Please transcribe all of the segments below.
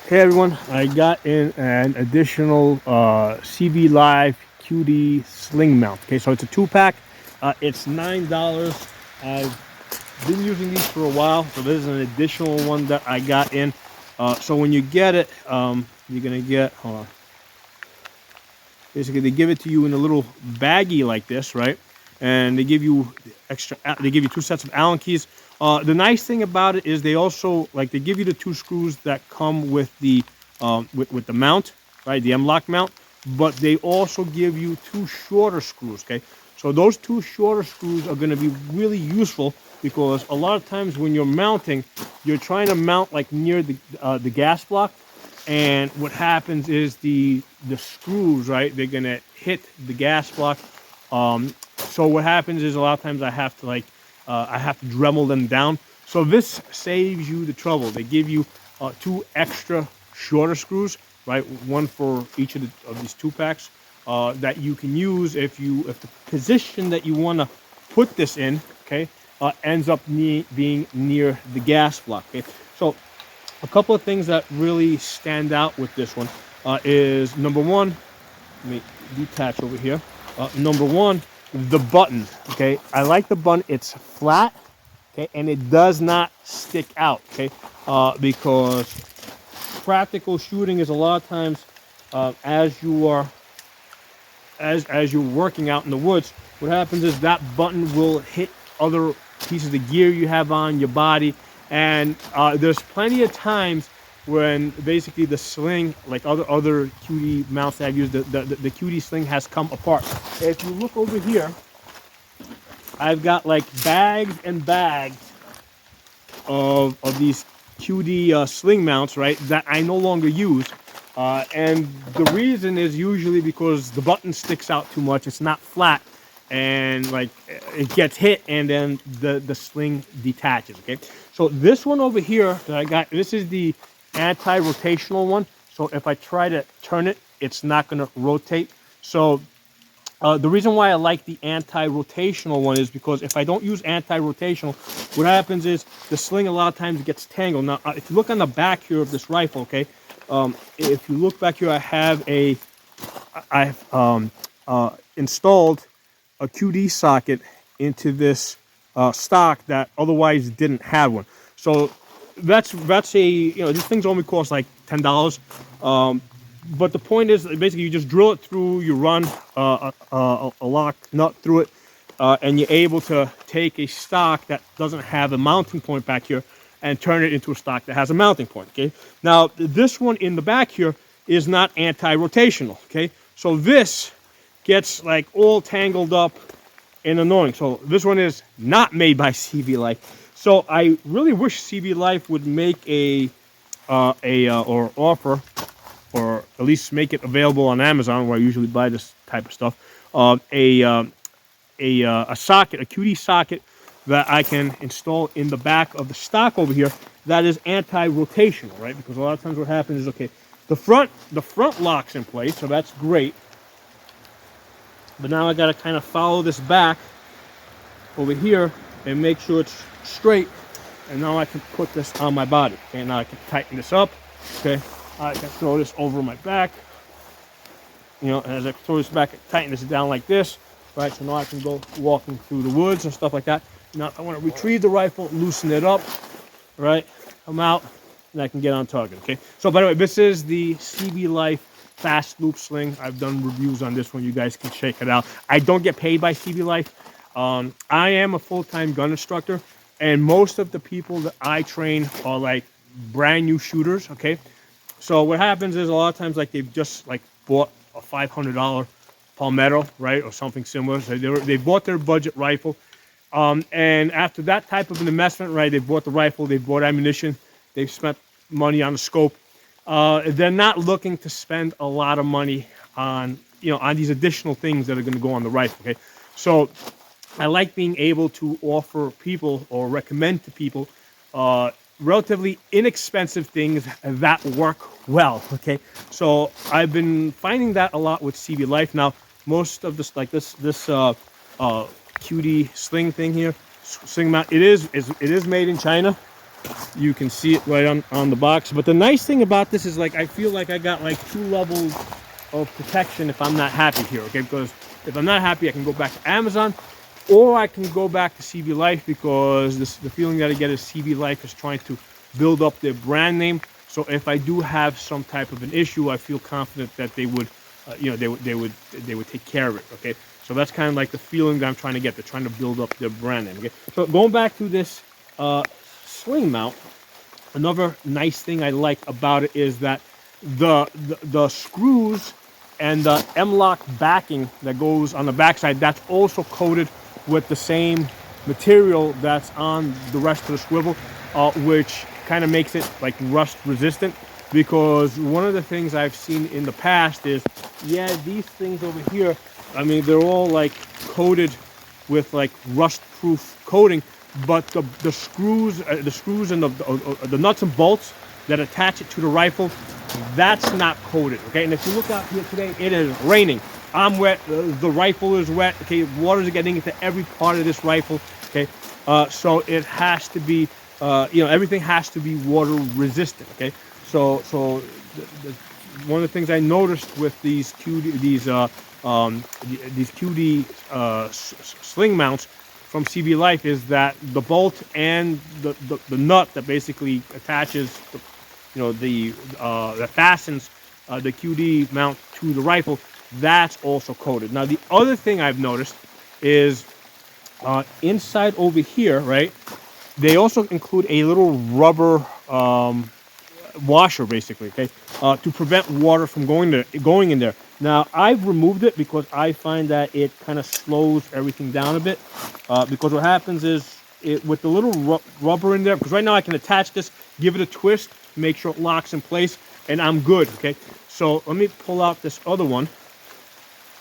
Hey everyone, I got in an additional CB Life QD Sling Mount. Okay, so it's a 2-pack. It's $9. I've been using these for a while, so this is an additional one that I got in. So when you get it, you're gonna get, hold on. Basically, they give it to you in a little baggie like this, right? And they give you extra. They give you 2 sets of Allen keys. The nice thing about it is they also they give you the 2 screws that come with the with the mount, right? The m-lok mount. But they also give you 2 shorter screws. Okay, so those 2 shorter screws are going to be really useful because a lot of times when you're mounting, you're trying to mount like near the gas block, and what happens is the screws, right, they're gonna hit the gas block. So what happens is a lot of times I have to I have to Dremel them down. So this saves you the trouble. They give you 2 extra shorter screws, right, one for each of these 2 packs, that you can use if the position that you want to put this in, okay, ends up being near the gas block. Okay, so a couple of things that really stand out with this one is number one. Let me detach over here. Number one, the button. Okay, I like the button. It's flat, okay, and it does not stick out. Okay, because practical shooting is a lot of times as you're working out in the woods, what happens is that button will hit other pieces of gear you have on your body, and there's plenty of times when basically the sling, like other QD mounts that I've used, the QD sling has come apart. If you look over here, I've got like bags and bags of these QD sling mounts, right, that I no longer use. And the reason is usually because the button sticks out too much. It's not flat, and like it gets hit, and then the sling detaches. Okay, so this one over here that I got, this is the anti-rotational one. So if I try to turn it, it's not going to rotate. So the reason why I like the anti-rotational one is because if I don't use anti-rotational, what happens is the sling a lot of times gets tangled. Now, if you look on the back here of this rifle, okay, if you look back here, I've installed a QD socket into this stock that otherwise didn't have one. So that's a, these things only cost like $10. But the point is, basically, you just drill it through, you run a lock nut through it, and you're able to take a stock that doesn't have a mounting point back here and turn it into a stock that has a mounting point. Okay. Now, this one in the back here is not anti-rotational. Okay. So this gets like all tangled up and annoying. So this one is not made by CB Life. So I really wish CB Life would make or offer, or at least make it available on Amazon, where I usually buy this type of stuff, a socket, a QD socket that I can install in the back of the stock over here that is anti-rotational, right? Because a lot of times what happens is, okay, the front locks in place, so that's great. But now I got to kind of follow this back over here and make sure it's straight. And now I can put this on my body. Okay, now I can tighten this up. Okay, I can throw this over my back. As I throw this back, I tighten this down like this. Right, so now I can go walking through the woods and stuff like that. Now I want to retrieve the rifle, loosen it up, right? Come out, and I can get on target. Okay. So by the way, this is the CB Life Fast Loop Sling. I've done reviews on this one. You guys can check it out. I don't get paid by CB Life. I am a full-time gun instructor, and most of the people that I train are like brand new shooters. Okay. So what happens is a lot of times, like, they've just like bought a $500 Palmetto, right, or something similar. So they bought their budget rifle, and after that type of an investment, right, they bought the rifle, they bought ammunition, they've spent money on the scope. They're not looking to spend a lot of money on on these additional things that are going to go on the rifle. Okay, so I like being able to offer people or recommend to people relatively inexpensive things that work well. Okay, so I've been finding that a lot with CB Life. Now, most of this, like this QD sling thing here, sling mount, it is made in China. You can see it right on the box. But the nice thing about this is, like, I feel like I got like 2 levels of protection if I'm not happy here, okay? Because if I'm not happy, I can go back to Amazon, or I can go back to CB Life, because the feeling that I get is CB Life is trying to build up their brand name. So if I do have some type of an issue, I feel confident that they would, they would take care of it. Okay, so that's kind of like the feeling that I'm trying to get. They're trying to build up their brand name. Okay, so going back to this sling mount, another nice thing I like about it is that the screws and the m-lok backing that goes on the backside, that's also coated with the same material that's on the rest of the swivel, which kind of makes it like rust resistant. Because one of the things I've seen in the past is, yeah, these things over here, I mean, they're all like coated with like rust proof coating, but the screws and the nuts and bolts that attach it to the rifle, that's not coated. Okay, and if you look out here today, it is raining. I'm wet, the rifle is wet. Okay, water's getting into every part of this rifle. Okay, so it has to be, everything has to be water resistant. Okay, so one of the things I noticed with these QD sling mounts from CB Life is that the bolt and the nut that basically attaches that fastens the QD mount to the rifle, that's also coated. Now the other thing I've noticed is inside over here, right, they also include a little rubber washer, basically, okay, to prevent water from going in there. Now I've removed it because I find that it kind of slows everything down a bit. Because what happens is, with the little rubber in there, because right now I can attach this, give it a twist, make sure it locks in place, and I'm good. Okay, so let me pull out this other one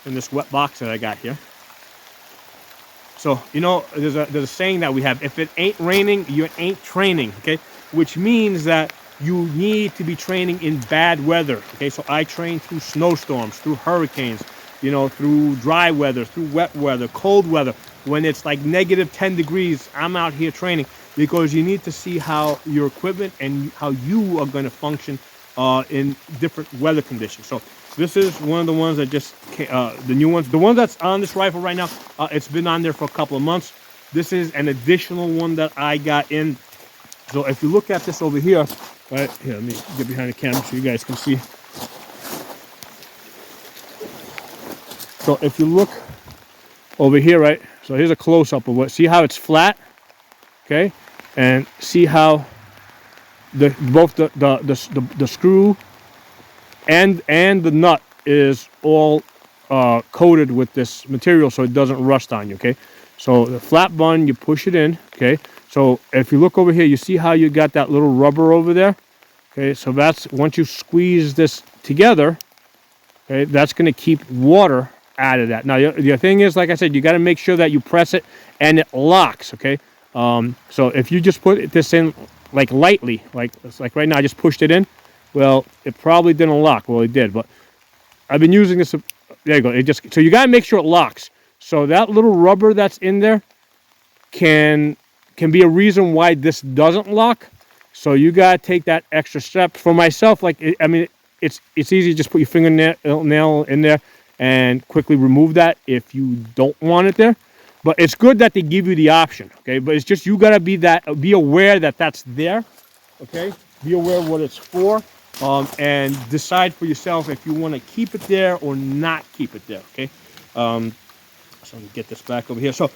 in this wet box that I got here. So, there's a saying that we have: if it ain't raining, you ain't training. Okay, which means that you need to be training in bad weather. Okay, so I train through snowstorms, through hurricanes, through dry weather, through wet weather, cold weather. When it's like -10 degrees, I'm out here training, because you need to see how your equipment and how you are going to function in different weather conditions. So this is one of the ones that just the new ones, the one that's on this rifle right now. It's been on there for a couple of months. This is an additional one that I got in. So if you look at this over here, right here, let me get behind the camera so you guys can see. So if you look over here, right, so here's a close-up of what, see how it's flat, okay, and see how both the screw and the nut is all coated with this material, so it doesn't rust on you. Okay, so the flat bun, you push it in. Okay, so if you look over here, you see how you got that little rubber over there. Okay, so that's, once you squeeze this together, okay, that's going to keep water out of that. Now the thing is, like I said, you got to make sure that you press it and it locks. Okay, so if you just put this in like lightly, like right now I just pushed it in, well, it probably didn't lock. Well, it did, but I've been using this. There you go. It just, so you got to make sure it locks. So that little rubber that's in there can be a reason why this doesn't lock. So you got to take that extra step. For myself, like, it's easy to just put your fingernail in there and quickly remove that if you don't want it there. But it's good that they give you the option, okay? But it's just, you got to be aware that that's there, okay? Be aware of what it's for, and decide for yourself if you want to keep it there or not keep it there, okay? So let me get this back over here. So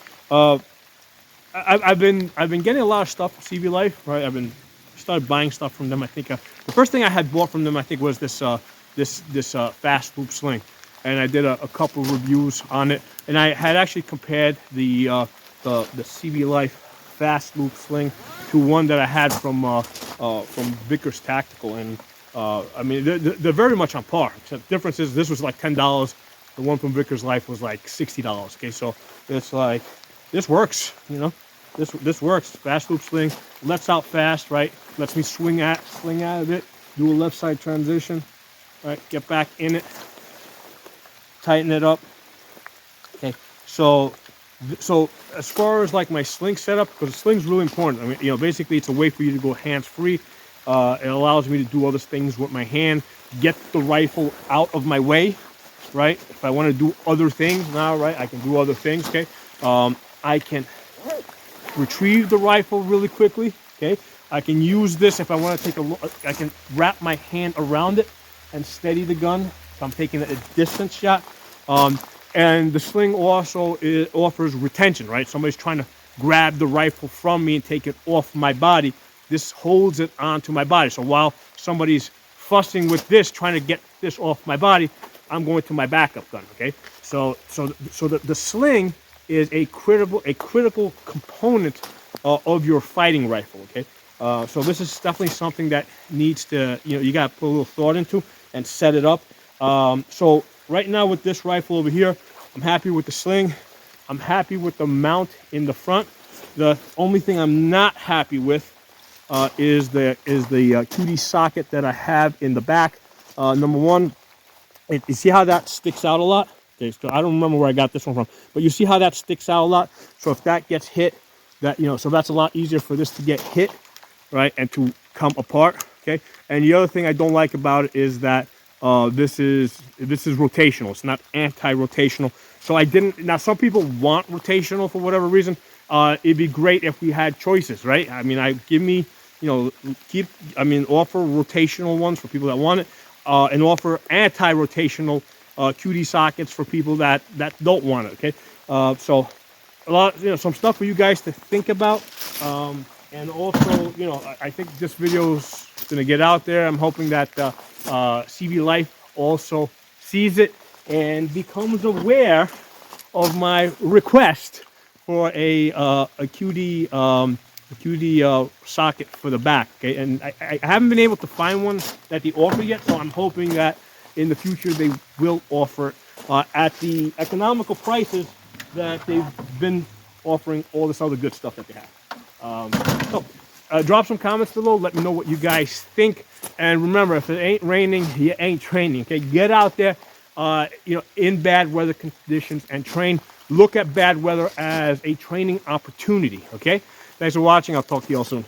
I've been getting a lot of stuff from CB Life, right? Started buying stuff from them. I think the first thing I had bought from them, I think, was this fast loop sling, and I did a couple reviews on it, and I had actually compared the CB Life fast loop sling to one that I had from Vickers Tactical, and I mean, they're very much on par. Except the difference is this was like $10. The one from Vickers Life was like $60. Okay, so it's like, this works. This works. Fast loop sling lets out fast, right? Lets me swing out of it, do a left side transition, right? Get back in it, tighten it up. Okay, so So as far as like my sling setup, because the sling's really important. I mean, basically it's a way for you to go hands-free. It allows me to do other things with my hand, get the rifle out of my way, right? If I want to do other things now, right, I can do other things, okay? I can retrieve the rifle really quickly, okay? I can use this if I want to take a look. I can wrap my hand around it and steady the gun if I'm taking a distance shot. And the sling also offers retention, right? Somebody's trying to grab the rifle from me and take it off my body. This holds it onto my body. So while somebody's fussing with this, trying to get this off my body, I'm going to my backup gun, okay? So the sling is a critical component of your fighting rifle, okay? So this is definitely something that needs to, you got to put a little thought into and set it up. So right now with this rifle over here, I'm happy with the sling. I'm happy with the mount in the front. The only thing I'm not happy with is the QD socket that I have in the back. Number one, you see how that sticks out a lot? Okay, so I don't remember where I got this one from, but you see how that sticks out a lot? So if that gets hit, so that's a lot easier for this to get hit, right, and to come apart, okay? And the other thing I don't like about it is that this is rotational. It's not anti-rotational. So I didn't, now some people want rotational for whatever reason. It'd be great if we had choices, right? I mean, offer rotational ones for people that want it, and offer anti-rotational QD sockets for people that don't want it, okay? So a lot, some stuff for you guys to think about. And also, I think this video's gonna get out there. I'm hoping that CB Life also sees it and becomes aware of my request for a QD socket for the back. Okay, and I haven't been able to find one that they offer yet, so I'm hoping that in the future they will offer at the economical prices that they've been offering all this other good stuff that they have. Drop some comments below. Let me know what you guys think. And remember, if it ain't raining, you ain't training. Okay, get out there, in bad weather conditions and train. Look at bad weather as a training opportunity. Okay, thanks for watching. I'll talk to you all soon.